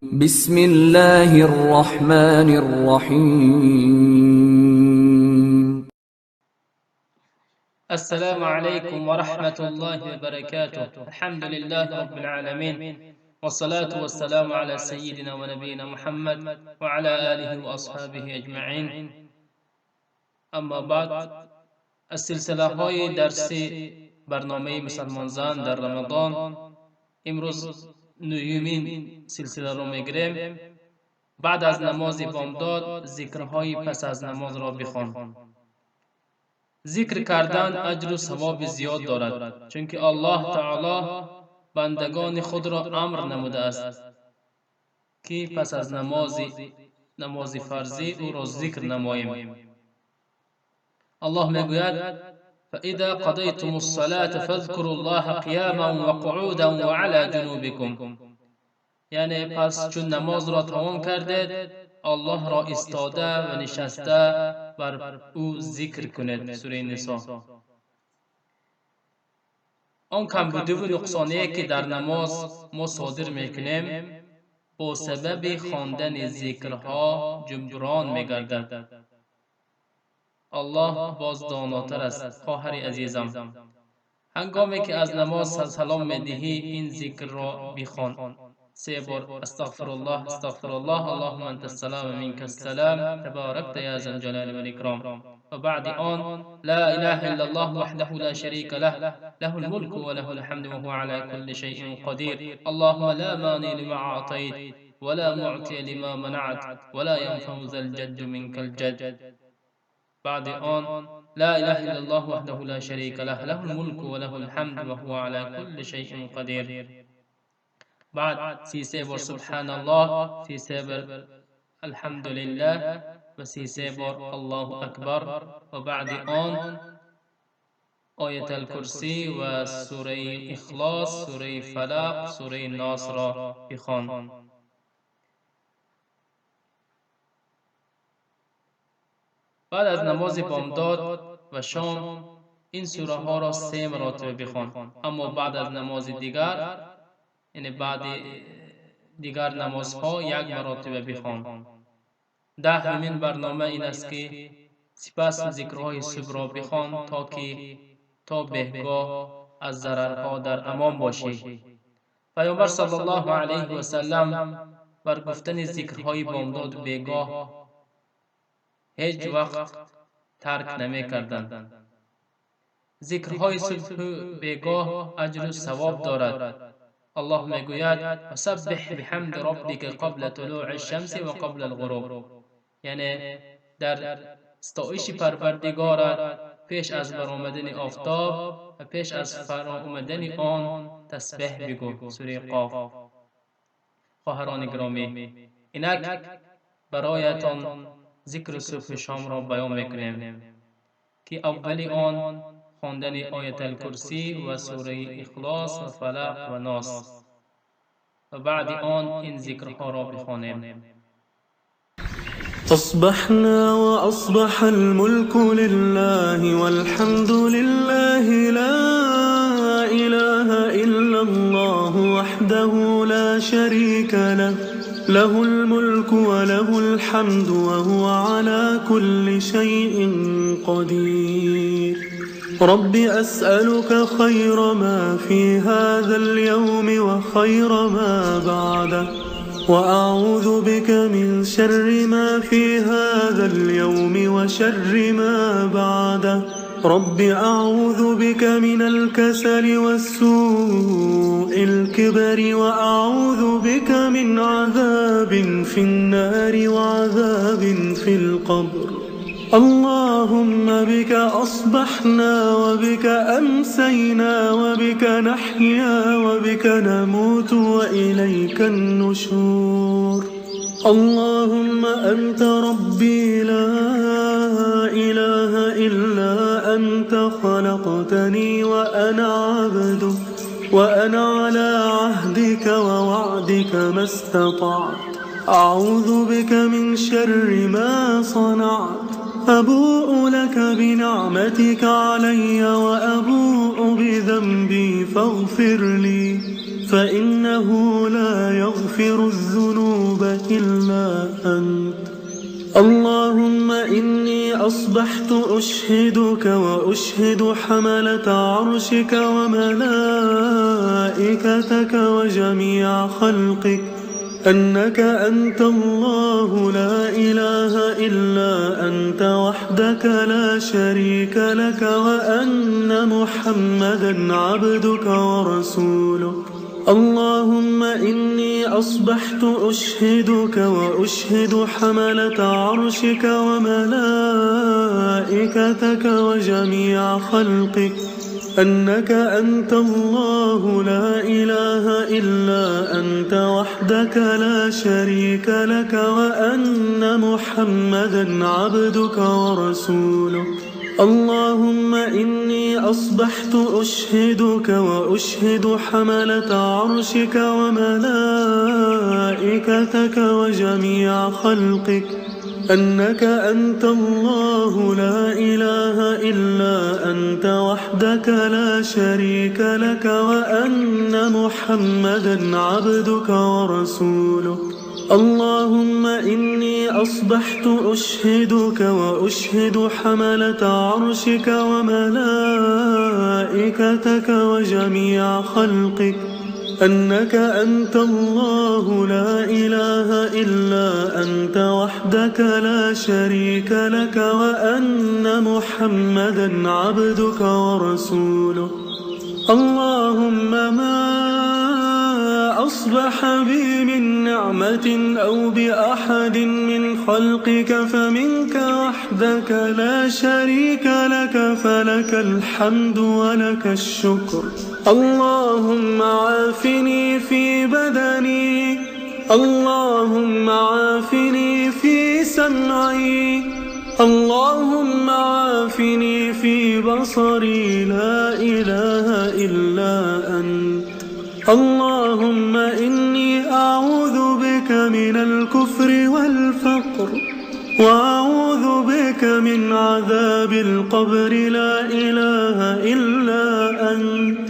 بسم الله الرحمن الرحیم. السلام عليكم ورحمة الله وبركاته. الحمد لله رب العالمين، والصلاة والسلام على سيدنا ونبينا محمد وعلى آله وأصحابه أجمعين. اما بعد، از سلسله های درسی برنامه مسلمان زن در رمضان امروز نهمین سلسله رو میگیریم. بعد از نماز بامداد ذکرهای پس از نماز را بخوان. ذکر کردن اجر و ثواب زیاد دارد، چون که الله تعالی بندگان خود را امر نموده است که پس از نماز فرضی او را ذکر نماییم. الله میگوید: فاذا قضیتم الصلاة فاذكروا الله قیاما وقعودا وعلى جنوبكم. یعنی پس چون نماز را تمام کردید، الله را ایستاده و نشسته بر او ذکر کنید. سوره نساء. آن کمبودی و نقصانی که در نماز ما صادر میکنیم با سبب خواندن ذکرها جبران میگردد. الله باز داناتر است. خواهر عزیزم، هنگامی که از نماز سلام میدهی این ذکر را بخوان. 3 بار استغفر الله استغفر الله، اللهم انت السلام و منك السلام، تبارکت یا ذا الجلال والاکرام. و بعد آن لا اله الا الله وحده لا شريك له، له الملك وله الحمد وهو على كل شيء قدير، اللهم لا مانع لما اعطيت ولا معطي لما منعت ولا ينفع ذا الجد منك الجد. بعد آن لا اله الا الله وحده لا شريك له، له الملك وله الحمد وهو على كل شيء قدير. بعد 33 بار سبحان الله، 33 بار الحمد لله و 33 بار الله اکبر. و بعد آن آیت الکرسی و سوره اخلاص، سوره فلق، سوره ناس را بخوان. بعد از نماز بامداد و شام این سوره ها را 3 مرتبه بخوان. اما بعد از نماز دیگر، یعنی بعد دیگر نمازها 1 مرتبه بخوان. 10مین برنامه این است که سپس ذکرهای صبح را بخوان تا بهگاه از ضررها در امان باشی. پیامبر صلی الله علیه و سلم بر گفتن ذکرهای بامداد بهگاه هیچ وقت ترک نمی کردند. ذکرهای صبح بهگاه اجر و ثواب دارد. الله میگوید: فسبح بحمد ربک قبل طلوع الشمس و قبل الغروب. یعنی در ستایش پروردگارت پیش از برآمدن آفتاب و پیش از فرا آمدن آن تسبیح بگو. سوره قاف. خواهران گرامی، اینک برایتان ذکر صبح شام را بیان میکنیم که اولی آن خواندن آیت الکرسی و سوره اخلاص و فلق و ناس، و بعد آن این ذکرها را بخوانیم. أصبحنا وأصبح الملك لله والحمد لله، لا إله إلا الله وحده لا شريك له، له الملك وله الحمد وهو على كل شيء قدير. رب أسألك خير ما في هذا اليوم وخير ما بعده، وأعوذ بك من شر ما في هذا اليوم وشر ما بعده. رب أعوذ بك من الكسل والسوء الكبر، وأعوذ بك من عذاب في النار وعذاب في القبر. اللهم بك أصبحنا وبك أمسينا وبك نحيا وبك نموت وإليك النشور. اللهم أنت ربي لا إله إلا أنت، خلقتني وأنا عبدك، وأنا على عهدك ووعدك ما استطعت. أعوذ بك من شر ما صنعت. أبوء لك بنعمتك علي وأبوء بذنبي فاغفر لي، فإنه لا يغفر الذنوب إلا أنت. اللهم إني أصبحت أشهدك وأشهد حملة عرشك وملائكتك وجميع خلقك أنك أنت الله لا إله إلا أنت وحدك لا شريك لك، وأن محمدا عبدك ورسولك. اللهم إني أصبحت أشهدك وأشهد حملة عرشك وملائكتك وجميع خلقك أنك أنت الله لا إله إلا أنت وحدك لا شريك لك، وأن محمدا عبدك ورسولك. اللهم إني أصبحت أشهدك وأشهد حملة عرشك وملائكتك وجميع خلقك أنك أنت الله لا إله إلا أنت وحدك لا شريك لك، وأن محمدا عبدك ورسولك. اللهم إني أصبحت أشهدك وأشهد حملة عرشك وملائكتك وجميع خلقك أنك أنت الله لا إله إلا أنت وحدك لا شريك لك، وأن محمدا عبدك ورسولك. اللهم ما أصبح بي من نعمة أو بأحد من خلقك فمنك وحدك لا شريك لك، فلك الحمد ولك الشكر. اللهم عافني في بدني، اللهم عافني في سمعي، اللهم عافني في بصري لا إله إلا أنت. اللهم إني أعوذ بك من الكفر والفقر، وأعوذ بك من عذاب القبر لا إله إلا أنت.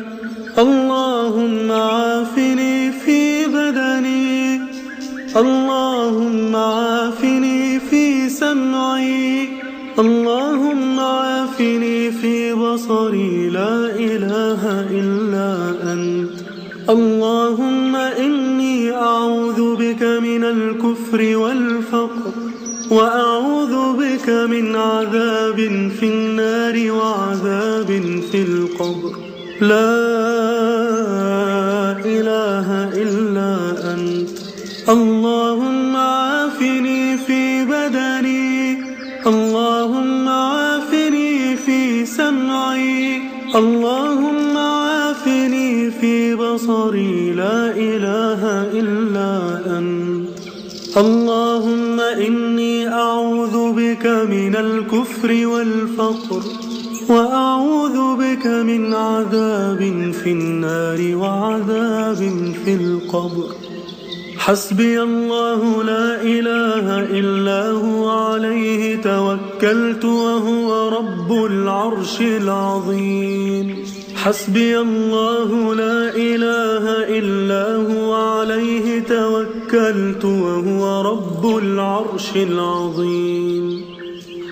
اللهم عافني في بدني، اللهم عافني في سمعي، اللهم عافني في بصري لا إله إلا أنت. اللهم إني أعوذ بك من الكفر والفقر، وأعوذ بك من عذاب في النار وعذاب في القبر لا إله إلا أنت. اللهم عافني في بدني، اللهم عافني في سمعي، اللهم عافني في بصري لا إله إلا أنت. اللهم إني أعوذ بك من الكفر والفقر، وأعوذ بك من عذاب في النار وعذاب في القبر. حسبي الله لا إله إلا هو عليه توكلت وهو رب العرش العظيم. حسبي الله لا إله إلا هو عليه توكلت وهو رب العرش العظيم.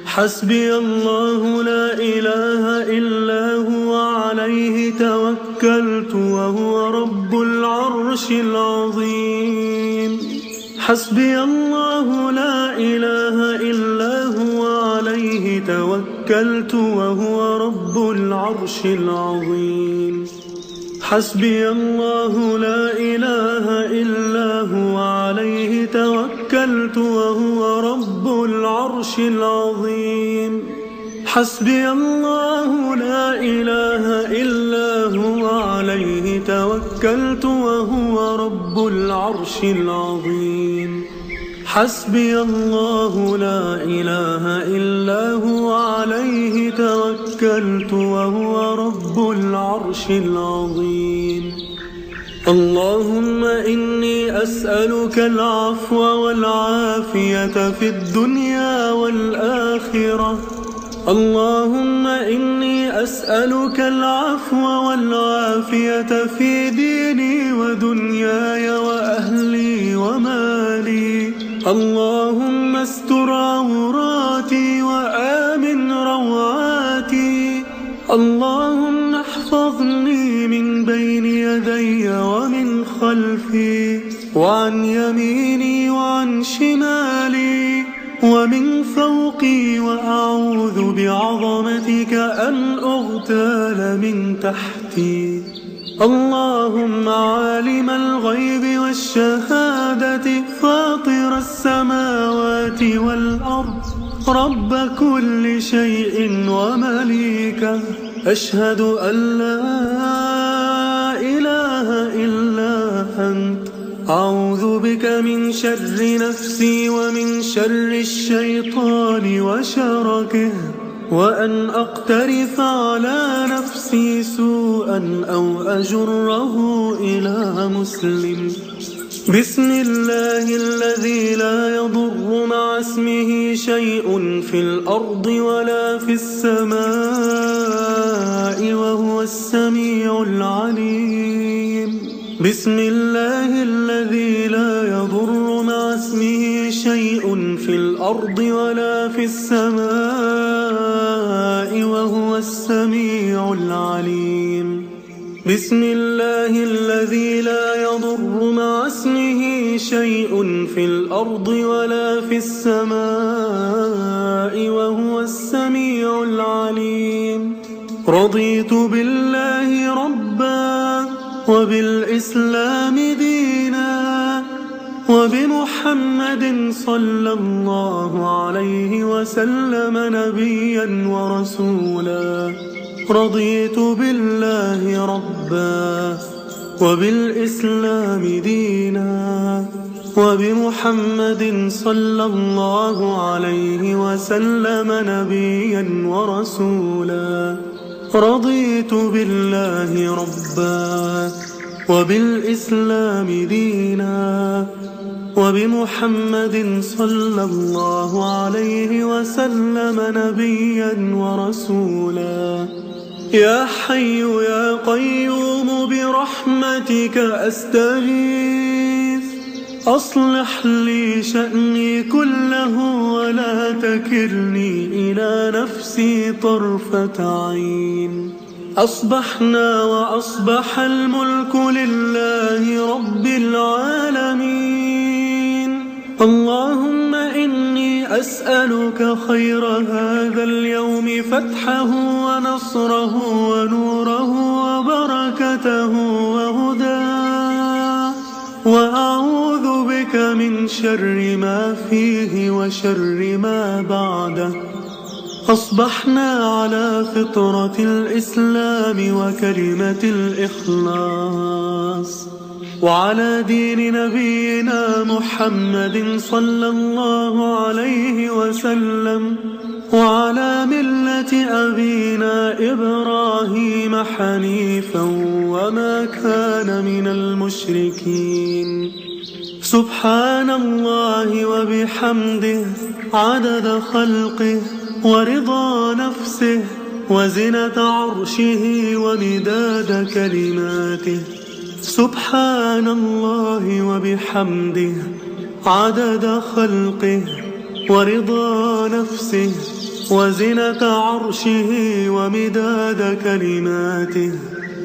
حسبي الله لا إله إلا هو عليه توكلت وهو رب العرش العظيم. حسبي الله لا إله إلا هو عليه توكلت وهو رب العرش العظيم. حسبي الله لا إله إلا هو عليه توكلت وهو رب العرش العظيم. حسبي الله لا إله إلا هو عليه توكلت وهو رب العرش العظيم. حسبي الله لا إله إلا هو عليه توكلت وهو رب العرش العظيم. اللهم إني أسألك العفو والعافية في الدنيا والآخرة. اللهم إني أسألك العفو والعافية في ديني ودنياي وأهلي ومالي. اللهم استر عوراتي وآمن روعاتي. اللهم احفظني من بين يدي ومن خلفي وعن يميني وعن شمالي ومن فوقي، وأعوذ بعظمتك أن أغتال من تحتي. اللهم عالم الغيب والشهادة فاطر السماوات والأرض رب كل شيء ومليكه، أشهد أن لا إله إلا أنت. أعوذ بك من شر نفسي ومن شر الشيطان وشركه، وأن أقترف على نفسي سوءا أو أجره إلى مسلم. بسم الله الذي لا يضر مع اسمه شيء في الأرض ولا في السماء وهو السميع العليم. بسم الله الذي لا يضر مع اسمه شيء في الأرض ولا في السماء وهو السميع العليم. بسم الله الذي لا يضر مع اسمه شيء في الأرض ولا في السماء وهو السميع العليم. رضيت بالله ربا وبالإسلام دينا وبمحمد صلى الله عليه وسلم نبيا ورسولا. رضيت بالله ربا وبالإسلام دينا وبمحمد صلى الله عليه وسلم نبيا ورسولا. رضيت بالله ربا وبالإسلام دينا وبمحمد صلى الله عليه وسلم نبيا ورسولا. يا حي يا قيوم برحمتك أستغيث، أصلح لي شأني كله ولا تكلني إلى نفسي طرفة عين. أصبحنا وأصبح الملك لله رب العالمين. اللهم إني أسألك خير هذا اليوم، فتحه ونصره ونوره وبركته وهداه، وأعوذ بك من شر ما فيه وشر ما بعده. أصبحنا على فطرة الإسلام وكلمة الإخلاص، وعلى دين نبينا محمد صلى الله عليه وسلم، وعلى ملة أبينا إبراهيم حنيفا وما كان من المشركين. سبحان الله وبحمده عدد خلقه ورضا نفسه وزنة عرشه ومداد كلماته. سبحان الله وبحمده عدد خلقه ورضا نفسه وزنة عرشه ومداد كلماته.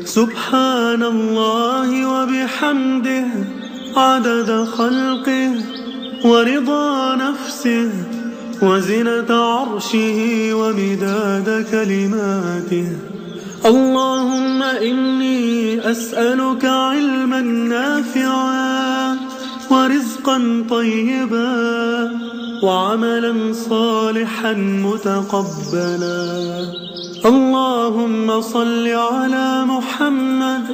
سبحان الله وبحمده عدد خلقه ورضا نفسه وزنة عرشه ومداد كلماته. اللهم إني أسألك علما نافعا ورزقا طيبا وعملا صالحا متقبلا. اللهم صل على محمد